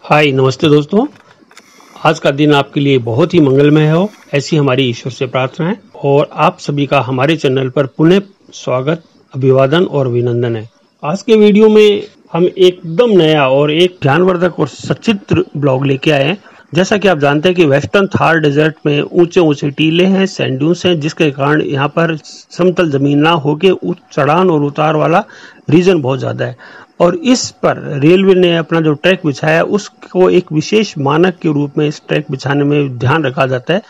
हाय नमस्ते दोस्तों। आज का दिन आपके लिए बहुत ही मंगलमय हो, ऐसी हमारी ईश्वर से प्रार्थना है और आप सभी का हमारे चैनल पर पुनः स्वागत, अभिवादन और अभिनंदन है। आज के वीडियो में हम एकदम नया और एक ज्ञानवर्धक और सचित्र ब्लॉग लेके आए हैं। जैसा कि आप जानते हैं कि वेस्टर्न थार डेजर्ट में ऊंचे ऊंचे टीले हैं, सैंड ड्यून्स हैं, जिसके कारण यहाँ पर समतल जमीन ना होके चढ़ान और उतार वाला रीजन बहुत ज्यादा है और इस पर रेलवे ने अपना जो ट्रैक बिछाया उसको एक विशेष मानक के रूप में इस ट्रैक बिछाने में ध्यान रखा जाता है।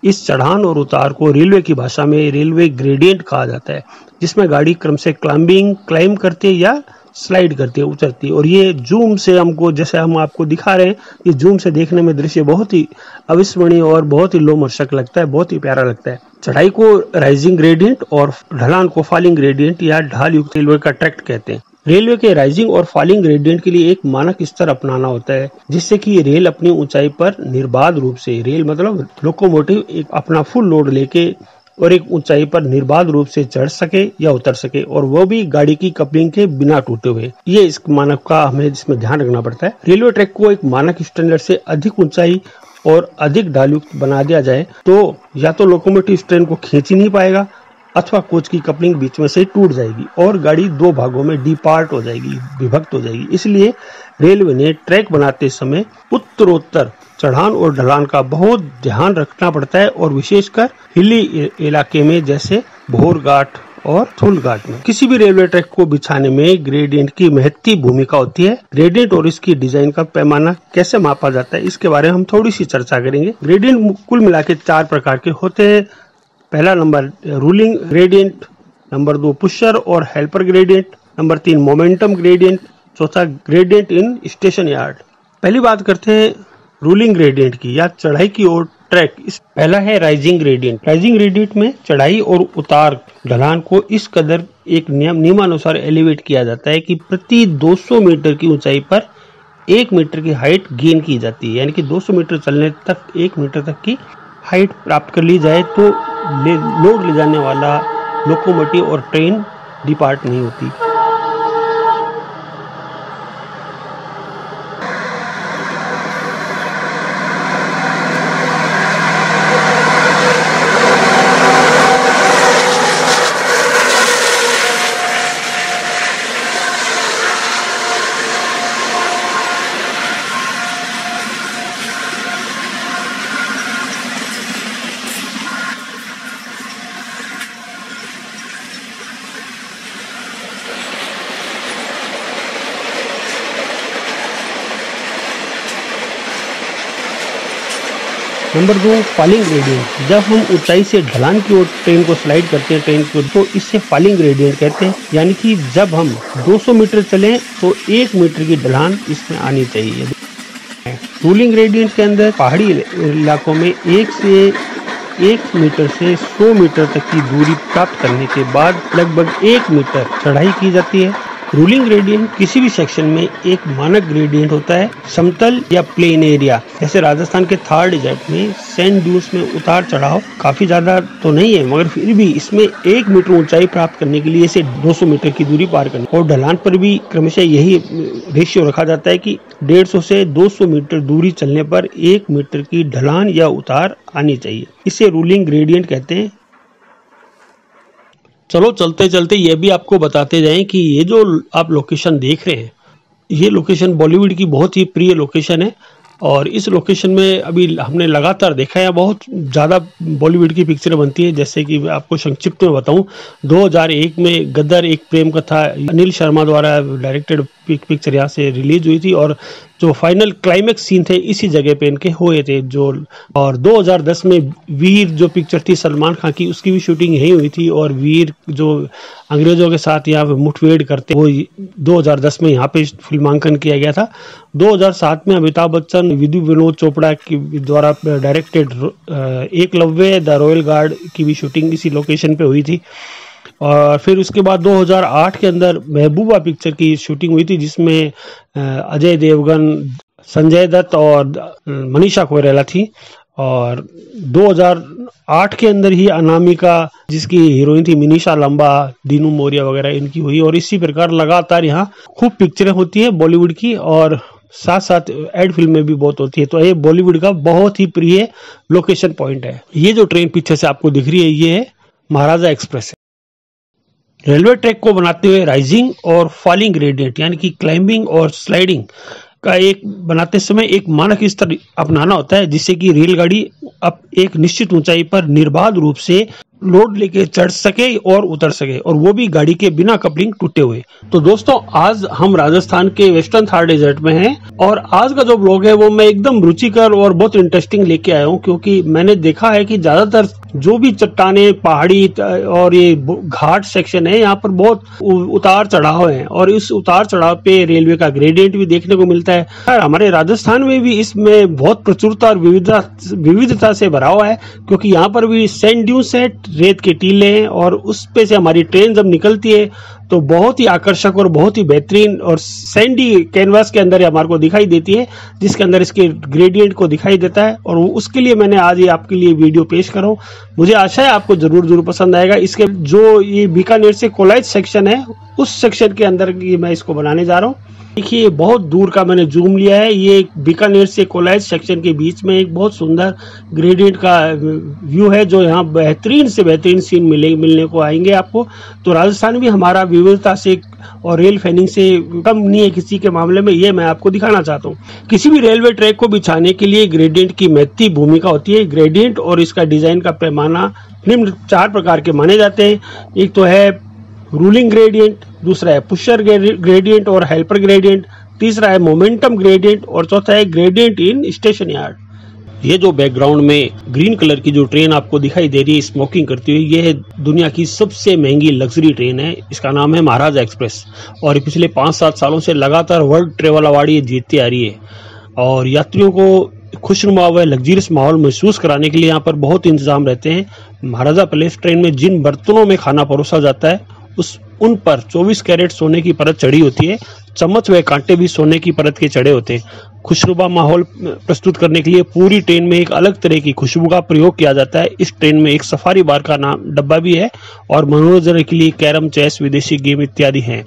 इस चढ़ान और उतार को रेलवे की भाषा में रेलवे ग्रेडियंट कहा जाता है, जिसमें गाड़ी क्रम से क्लाइंब करती है या स्लाइड करती है, उतरती है। और ये जूम से हमको, जैसे हम आपको दिखा रहे हैं, ये जूम से देखने में दृश्य बहुत ही अविस्मरणीय और बहुत ही लोमहर्षक लगता है, बहुत ही प्यारा लगता है। चढ़ाई को राइजिंग ग्रेडियंट और ढलान को फॉलिंग ग्रेडियंट या ढाल युक्त रेलवे का ट्रैक कहते हैं। रेलवे के राइजिंग और फॉलिंग ग्रेडियंट के लिए एक मानक स्तर अपनाना होता है, जिससे कि रेल अपनी ऊंचाई पर निर्बाध रूप से, रेल मतलब लोकोमोटिव, एक अपना फुल लोड लेके और एक ऊंचाई पर निर्बाध रूप से चढ़ सके या उतर सके, और वो भी गाड़ी की कपलिंग के बिना टूटे हुए। ये इस मानक का हमें इसमें ध्यान रखना पड़ता है। रेलवे ट्रैक को एक मानक स्टैंडर्ड से अधिक ऊंचाई और अधिक ढालयुक्त बना दिया जाए तो या तो लोकोमोटिव इस ट्रेन को खींच ही नहीं पाएगा अथवा कोच की कपलिंग बीच में से टूट जाएगी और गाड़ी दो भागों में डिपार्ट हो जाएगी, विभक्त हो जाएगी। इसलिए रेलवे ने ट्रैक बनाते समय उत्तरोत्तर चढ़ान और ढलान का बहुत ध्यान रखना पड़ता है, और विशेषकर हिली इलाके में जैसे भोर घाट और थुल घाट में। किसी भी रेलवे ट्रैक को बिछाने में ग्रेडियंट की महत्वपूर्ण भूमिका होती है। ग्रेडियंट और इसकी डिजाइन का पैमाना कैसे मापा जाता है, इसके बारे में हम थोड़ी सी चर्चा करेंगे। ग्रेडियंट कुल मिला के 4 प्रकार के होते हैं। पहला number ruling gradient, number 2 pusher और helper gradient, number 3 momentum gradient, चौथा ग्रेडियंट इन स्टेशन यार्ड। पहली बात करते हैं रूलिंग ग्रेडियंट की या चढ़ाई की ओर ट्रैक। पहला है राइजिंग ग्रेडियंट। राइजिंग ग्रेडियंट में चढ़ाई और उतार ढलान को इस कदर एक नियमानुसार एलिवेट किया जाता है कि प्रति 200 मीटर की ऊंचाई पर 1 मीटर की हाइट गेन की जाती है, यानी कि 200 मीटर चलने तक 1 मीटर तक की हाइट प्राप्त कर ली जाए तो लोड ले जाने वाला लोकोमोटिव और ट्रेन डिपार्ट नहीं होती। Number 2 falling gradient. जब हम ऊंचाई से ढलान की ओर ट्रेन को स्लाइड करते हैं ट्रेन को, तो इससे फॉलिंग ग्रेडियंट कहते हैं। यानी कि जब हम 200 मीटर चलें तो 1 मीटर की ढलान इसमें आनी चाहिए। रूलिंग ग्रेडियंट के अंदर पहाड़ी इलाकों में 1 मीटर से 100 मीटर तक की दूरी प्राप्त करने के बाद लगभग 1 मीटर चढ़ाई की जाती है। रूलिंग ग्रेडियंट किसी भी सेक्शन में एक मानक ग्रेडियंट होता है। समतल या प्लेन एरिया जैसे राजस्थान के थार डेजर्ट में सैंड ड्यून्स में उतार चढ़ाव काफी ज्यादा तो नहीं है, मगर फिर भी इसमें 1 मीटर ऊंचाई प्राप्त करने के लिए इसे 200 मीटर की दूरी पार करनी, और ढलान पर भी क्रमशः यही रेशियो रखा जाता है कि 150 से 200 मीटर दूरी चलने पर 1 मीटर की ढलान या उतार आनी चाहिए। इसे रूलिंग ग्रेडियंट कहते हैं। चलो चलते चलते ये भी आपको बताते जाएं कि ये जो आप लोकेशन देख रहे हैं, ये लोकेशन बॉलीवुड की बहुत ही प्रिय लोकेशन है, और इस लोकेशन में अभी हमने लगातार देखा है बहुत ज़्यादा बॉलीवुड की पिक्चरें बनती है। जैसे कि आपको संक्षिप्त में बताऊं, 2001 में गदर एक प्रेम कथा अनिल शर्मा द्वारा डायरेक्टेड पिक्चर यहाँ से रिलीज हुई थी, और जो फाइनल क्लाइमेक्स सीन थे इसी जगह पे इनके हुए थे। और 2010 में वीर जो पिक्चर थी सलमान खान की, उसकी भी शूटिंग यही हुई थी, और वीर जो अंग्रेजों के साथ यहाँ पे मुठभेड़ करते वो 2010 में यहाँ पे फिल्मांकन किया गया था। 2007 में अमिताभ बच्चन विधु विनोद चोपड़ा की द्वारा directed Eklavya the royal guard की भी शूटिंग इसी लोकेशन पे हुई थी। और फिर उसके बाद 2008 के अंदर महबूबा पिक्चर की शूटिंग हुई थी, जिसमें अजय देवगन, संजय दत्त और मनीषा कोइराला थी। और 2008 के अंदर ही अनामिका, जिसकी हीरोइन थी मिनीषा लंबा, दीनू मोरिया वगैरह, इनकी हुई। और इसी प्रकार लगातार यहाँ खूब पिक्चरें होती है बॉलीवुड की, और साथ साथ एड फिल्म में भी बहुत होती है। तो ये बॉलीवुड का बहुत ही प्रिय लोकेशन पॉइंट है। ये जो ट्रेन पीछे से आपको दिख रही है ये है महाराजा एक्सप्रेस है। रेलवे ट्रैक को बनाते हुए राइजिंग और फॉलिंग ग्रेडियंट यानी कि क्लाइंबिंग और स्लाइडिंग का एक बनाते समय एक मानक स्तर अपनाना होता है, जिससे कि रेलगाड़ी अब एक निश्चित ऊंचाई पर निर्बाध रूप से लोड लेके चढ़ सके और उतर सके, और वो भी गाड़ी के बिना कपलिंग टूटे हुए। तो दोस्तों आज हम राजस्थान के वेस्टर्न थार डेजर्ट में हैं, और आज का जो ब्लॉग है वो मैं एकदम रुचिकर और बहुत इंटरेस्टिंग लेके आया हूँ, क्योंकि मैंने देखा है कि ज्यादातर जो भी चट्टाने पहाड़ी और ये घाट सेक्शन है यहाँ पर बहुत उतार चढ़ाव है, और इस उतार चढ़ाव पे रेलवे का ग्रेडियंट भी देखने को मिलता है। और हमारे राजस्थान में भी इसमें बहुत प्रचुरता और विविधता से भरा हुआ है, क्योंकि यहाँ पर भी सैंड ड्यून्स है, रेत के टीले हैं, और उस पे से हमारी ट्रेन जब निकलती है तो बहुत ही आकर्षक और बहुत ही बेहतरीन और सैंडी कैनवास के अंदर हमारे को दिखाई देती है, जिसके अंदर इसके ग्रेडियंट को दिखाई देता है। और उसके लिए मैंने आज ये आपके लिए वीडियो पेश कर रहा हूँ। मुझे आशा है आपको जरूर पसंद आएगा। इसके जो ये बीकानेर से कोलाइच सेक्शन है उस सेक्शन के अंदर मैं इसको बनाने जा रहा हूँ। देखिए बहुत दूर का मैंने जूम लिया है, ये बीकानेर से कोलाइच सेक्शन के बीच में एक बहुत सुंदर ग्रेडियंट का व्यू है, जो यहाँ बेहतरीन से बेहतरीन सीन मिलने को आएंगे आपको। तो राजस्थान भी हमारा विविधता से और रेल फैनिंग से कम नहीं है किसी के मामले में, ये मैं आपको दिखाना चाहता हूँ। किसी भी रेलवे ट्रैक को बिछाने के लिए ग्रेडियंट की महत्वपूर्ण भूमिका होती है। ग्रेडियंट और इसका डिजाइन का पैमाना निम्न 4 प्रकार के माने जाते हैं। एक तो है रूलिंग ग्रेडियंट, दूसरा है पुशर ग्रेडियंट और हेल्पर ग्रेडियंट, तीसरा है मोमेंटम ग्रेडियंट, और चौथा है ग्रेडियंट इन स्टेशन यार्ड। ये जो बैकग्राउंड में ग्रीन कलर की जो ट्रेन आपको दिखाई दे रही है स्मोकिंग करती हुई, ये है दुनिया की सबसे महंगी लग्जरी ट्रेन है। इसका नाम है महाराजा एक्सप्रेस, और पिछले 5-7 सालों से लगातार वर्ल्ड ट्रेवल अवार्ड ये जीतती आ रही है। और यात्रियों को खुशनुमा व लग्जरियस माहौल महसूस कराने के लिए यहाँ पर बहुत इंतजाम रहते हैं। महाराजा पैलेस ट्रेन में जिन बर्तनों में खाना परोसा जाता है उन पर 24 कैरेट सोने की परत चढ़ी होती है। चम्मच व कांटे भी सोने की परत के चढ़े होते हैं। खुशनुमा माहौल प्रस्तुत करने के लिए पूरी ट्रेन में एक अलग तरह की खुशबू का प्रयोग किया जाता है। इस ट्रेन में एक सफारी बार का नाम डब्बा भी है, और मनोरंजन के लिए कैरम, चेस, विदेशी गेम इत्यादि हैं।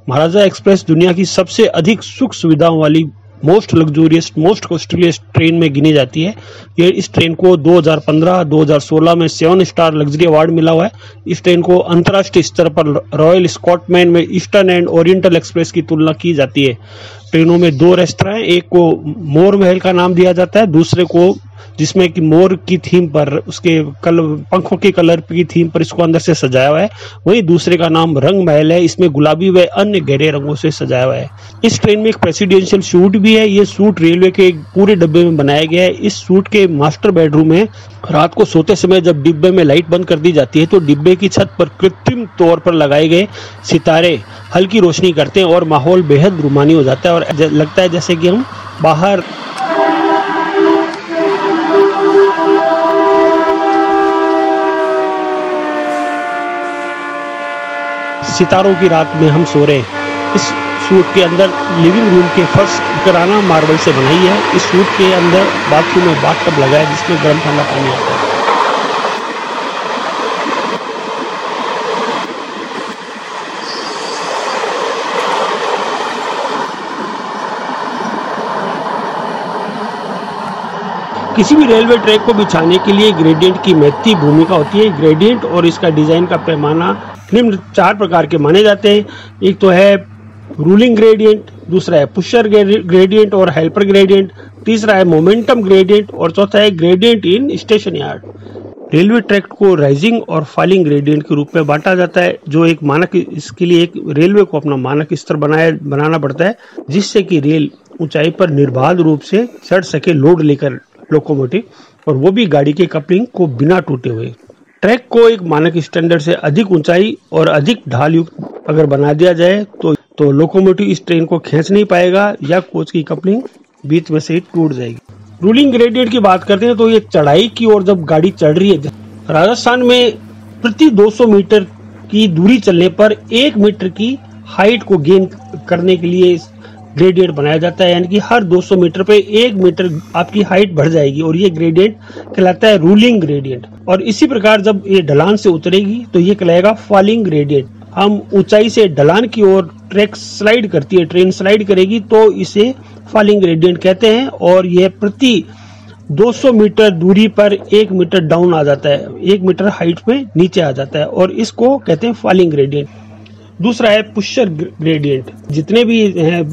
महाराजा एक्सप्रेस दुनिया की सबसे अधिक सुख सुविधाओं वाली most luxurious, most costliest train में गिनी जाती है। ये इस ट्रेन को 2015-2016 में 7 स्टार लग्जरी अवार्ड मिला हुआ है। इस ट्रेन को अंतर्राष्ट्रीय स्तर पर रॉयल स्कॉटलैंड में ईस्टर्न एंड ओरिएंटल एक्सप्रेस की तुलना की जाती है। ट्रेनों में 2 रेस्तरां हैं, एक को मोर महल का नाम दिया जाता है, दूसरे को जिसमें कि मोर की थीम पर, उसके पंखों के कलर की थीम पर इसको अंदर से सजाया हुआ है। वहीं दूसरे का नाम रंग महल है, इसमें गुलाबी व अन्य गहरे रंगों से सजाया हुआ है। इस ट्रेन में एक प्रेसिडेंशियल सूट भी है। ये सूट रेलवे के एक पूरे डब्बे में बनाया गया है। इस सूट के मास्टर बेडरूम में रात को सोते समय जब डिब्बे में लाइट बंद कर दी जाती है तो डिब्बे की छत पर कृत्रिम तौर पर लगाए गए सितारे हल्की रोशनी करते हैं, और माहौल बेहद रूमानी हो जाता है, और लगता है जैसे कि हम बाहर सितारों की रात में हम सो रहे हैं। इस सूट के अंदर लिविंग रूम के फर्श कराना मार्बल से बनाई है। इस सूट के अंदर बाथरूम में बाथटब लगा है, जिसमें गर्म ठंडा पानी आता है। किसी भी रेलवे ट्रैक को बिछाने के लिए ग्रेडियंट की महत्वपूर्ण भूमिका होती है। ग्रेडियंट और इसका डिजाइन का पैमाना निम्न 4 प्रकार के माने जाते हैं। एक तो है रूलिंग ग्रेडियंट, दूसरा है पुशर ग्रेडियंट और हेल्पर ग्रेडियंट, तीसरा है मोमेंटम ग्रेडियंट, और चौथा है gradient in station yard. Railway track को राइजिंग और फॉलिंग ग्रेडियंट के रूप में बांटा जाता है, जो एक मानक, इसके लिए एक रेलवे को अपना मानक स्तर बनाना पड़ता है, जिससे कि रेल ऊंचाई पर निर्बाध रूप से चढ़ सके लोड लेकर लोकोमोटिव, और वो भी गाड़ी के कपलिंग को बिना टूटे हुए। ट्रैक को एक मानक स्टैंडर्ड से अधिक ऊंचाई और अधिक ढाल युक्त अगर बना दिया जाए तो लोकोमोटिव इस ट्रेन को खींच नहीं पाएगा, या कोच की कपलिंग बीच में से ही टूट जाएगी। रूलिंग ग्रेडियंट की बात करते हैं तो ये चढ़ाई की ओर जब गाड़ी चढ़ रही है, राजस्थान में प्रति 200 मीटर की दूरी चलने पर 1 मीटर की हाइट को गेन करने के लिए ग्रेडियंट बनाया जाता है, यानी कि हर 200 मीटर पे 1 मीटर आपकी हाइट बढ़ जाएगी, और ये ग्रेडियंट कहलाता है रूलिंग ग्रेडियंट। और इसी प्रकार जब ये ढलान से उतरेगी तो ये कहलाएगा फॉलिंग ग्रेडियंट। हम ऊंचाई से ढलान की ओर ट्रैक स्लाइड करती है, ट्रेन स्लाइड करेगी तो इसे फॉलिंग ग्रेडियंट कहते हैं। और यह प्रति 200 मीटर दूरी पर 1 मीटर डाउन आ जाता है, 1 मीटर हाइट में नीचे आ जाता है और इसको कहते हैं फॉलिंग ग्रेडियंट। दूसरा है पुशर ग्रेडियंट। जितने भी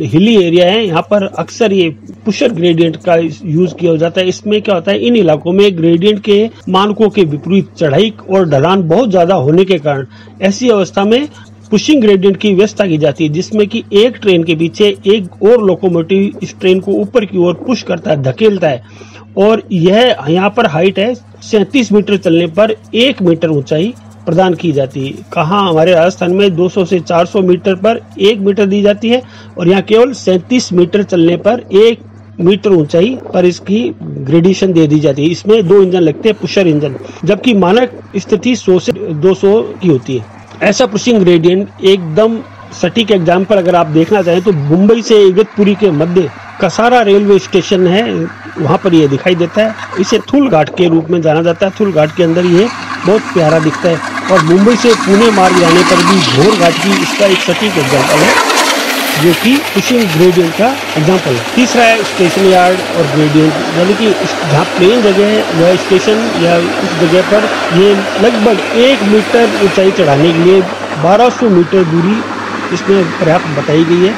हिली एरिया है यहाँ पर अक्सर ये पुशर ग्रेडियंट का यूज किया जाता है। इसमें क्या होता है, इन इलाकों में ग्रेडियंट के मानकों के विपरीत चढ़ाई और ढलान बहुत ज्यादा होने के कारण ऐसी अवस्था में पुशिंग ग्रेडियंट की व्यवस्था की जाती है, जिसमें कि एक ट्रेन के पीछे एक और लोकोमोटिव इस ट्रेन को ऊपर की ओर पुश करता है, धकेलता है। और यह यहाँ पर हाइट है 37 मीटर चलने पर 1 मीटर ऊंचाई प्रदान की जाती है। कहाँ हमारे राजस्थान में 200 से 400 मीटर पर 1 मीटर दी जाती है और यहाँ केवल 37 मीटर चलने पर 1 मीटर ऊंचाई पर इसकी ग्रेडेशन दे दी जाती है। इसमें 2 इंजन लगते हैं, पुशर इंजन, जबकि मानक स्थिति 100 से 200 की होती है। ऐसा पुशिंग ग्रेडियंट एकदम सटीक एग्जाम्पल अगर आप देखना चाहें तो मुंबई से इगतपुरी के मध्य कसारा रेलवे स्टेशन है, वहां पर यह दिखाई देता है। इसे थुल घाट के रूप में जाना जाता है। थुल घाट के अंदर ये बहुत प्यारा दिखता है और मुंबई से पुणे मार्ग जाने पर भी घोर घाट की इसका एक सटीक एग्जाम्पल है, जो कि पुशिंग ग्रेडियंट का एग्जाम्पल है। तीसरा है स्टेशन यार्ड और ग्रेडियंट, यानी कि जहाँ प्लेन जगह है वह स्टेशन या उस जगह पर ये लगभग 1 मीटर ऊंचाई चढ़ाने के लिए 1200 मीटर दूरी इसमें पर्याप्त बताई गई है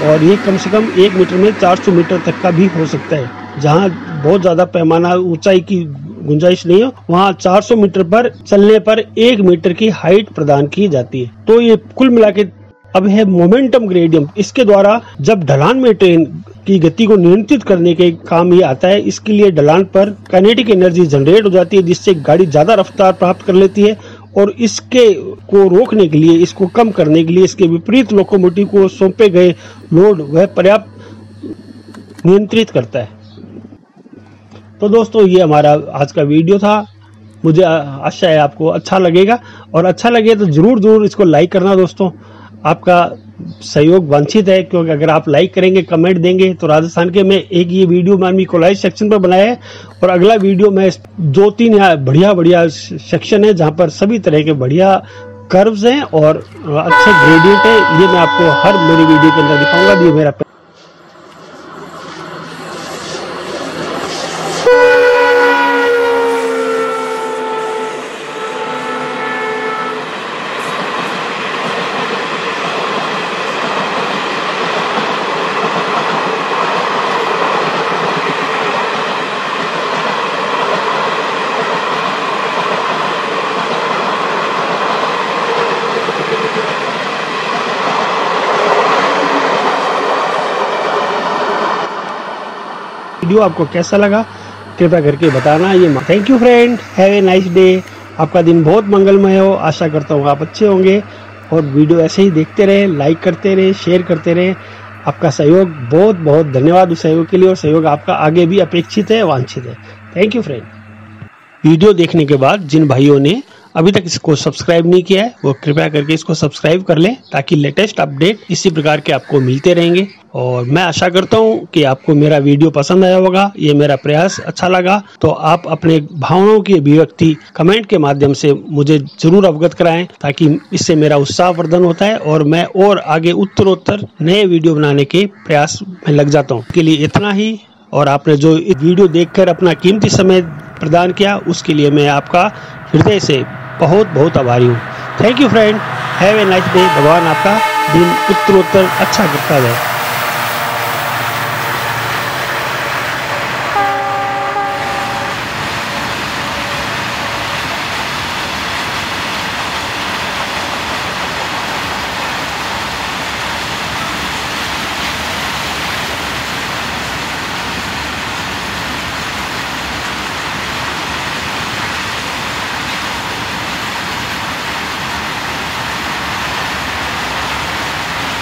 और ये कम से कम 1 मीटर में 400 मीटर तक का भी हो सकता है। जहाँ बहुत ज्यादा पैमाना ऊंचाई की गुंजाइश नहीं है, वहाँ 400 मीटर पर चलने पर 1 मीटर की हाइट प्रदान की जाती है। तो ये कुल मिला के अब है मोमेंटम ग्रेडियंट। इसके द्वारा जब ढलान में ट्रेन की गति को नियंत्रित करने के काम ये आता है। इसके लिए ढलान पर काइनेटिक एनर्जी जनरेट हो जाती है, जिससे गाड़ी ज्यादा रफ्तार प्राप्त कर लेती है और इसके को रोकने के लिए, इसको कम करने के लिए इसके विपरीत लोकोमोटिव को सौंपे गए लोड वह पर्याप्त नियंत्रित करता है। तो दोस्तों ये हमारा आज का वीडियो था। मुझे आशा है आपको अच्छा लगेगा और अच्छा लगे तो जरूर इसको लाइक करना दोस्तों। आपका सहयोग वांछित है, क्योंकि अगर आप लाइक करेंगे, कमेंट देंगे तो राजस्थान के मैं एक ये वीडियो मैंने इक्वलाइज सेक्शन पर बनाया है और अगला वीडियो में 2-3 बढ़िया सेक्शन है जहां पर सभी तरह के बढ़िया कर्व्स हैं और अच्छे ग्रेडियंट है। ये मैं आपको हर मेरी वीडियो के अंदर दिखाऊंगा। ये मेरा वीडियो आपको कैसा लगा कृपया करके बताना। ये thank you friend, have a nice day. आपका दिन बहुत मंगलमय हो। आशा करता हूँ आप अच्छे होंगे और वीडियो ऐसे ही देखते रहे, लाइक करते रहे, शेयर करते रहे। आपका सहयोग बहुत धन्यवाद उस सहयोग के लिए, और सहयोग आपका आगे भी अपेक्षित है, वांछित है। Thank you friend. वीडियो देखने के बाद जिन भाइयों ने अभी तक इसको सब्सक्राइब नहीं किया है वो कृपया करके इसको सब्सक्राइब कर लें, ताकि लेटेस्ट अपडेट इसी प्रकार के आपको मिलते रहेंगे। और मैं आशा करता हूँ कि आपको मेरा वीडियो पसंद आया होगा। ये मेरा प्रयास अच्छा लगा तो आप अपने भावनाओं की अभिव्यक्ति कमेंट के माध्यम से मुझे जरूर अवगत कराएं, ताकि इससे मेरा उत्साह वर्धन होता है और मैं और आगे उत्तरोत्तर नए वीडियो बनाने के प्रयास में लग जाता हूँ। के लिए इतना ही, और आपने जो वीडियो देखकर अपना कीमती समय प्रदान किया उसके लिए मैं आपका हृदय से बहुत आभारी हूँ। Thank you friend, have a nice day. भगवान आपका दिन उत्तरोत्तर अच्छा करता रहे।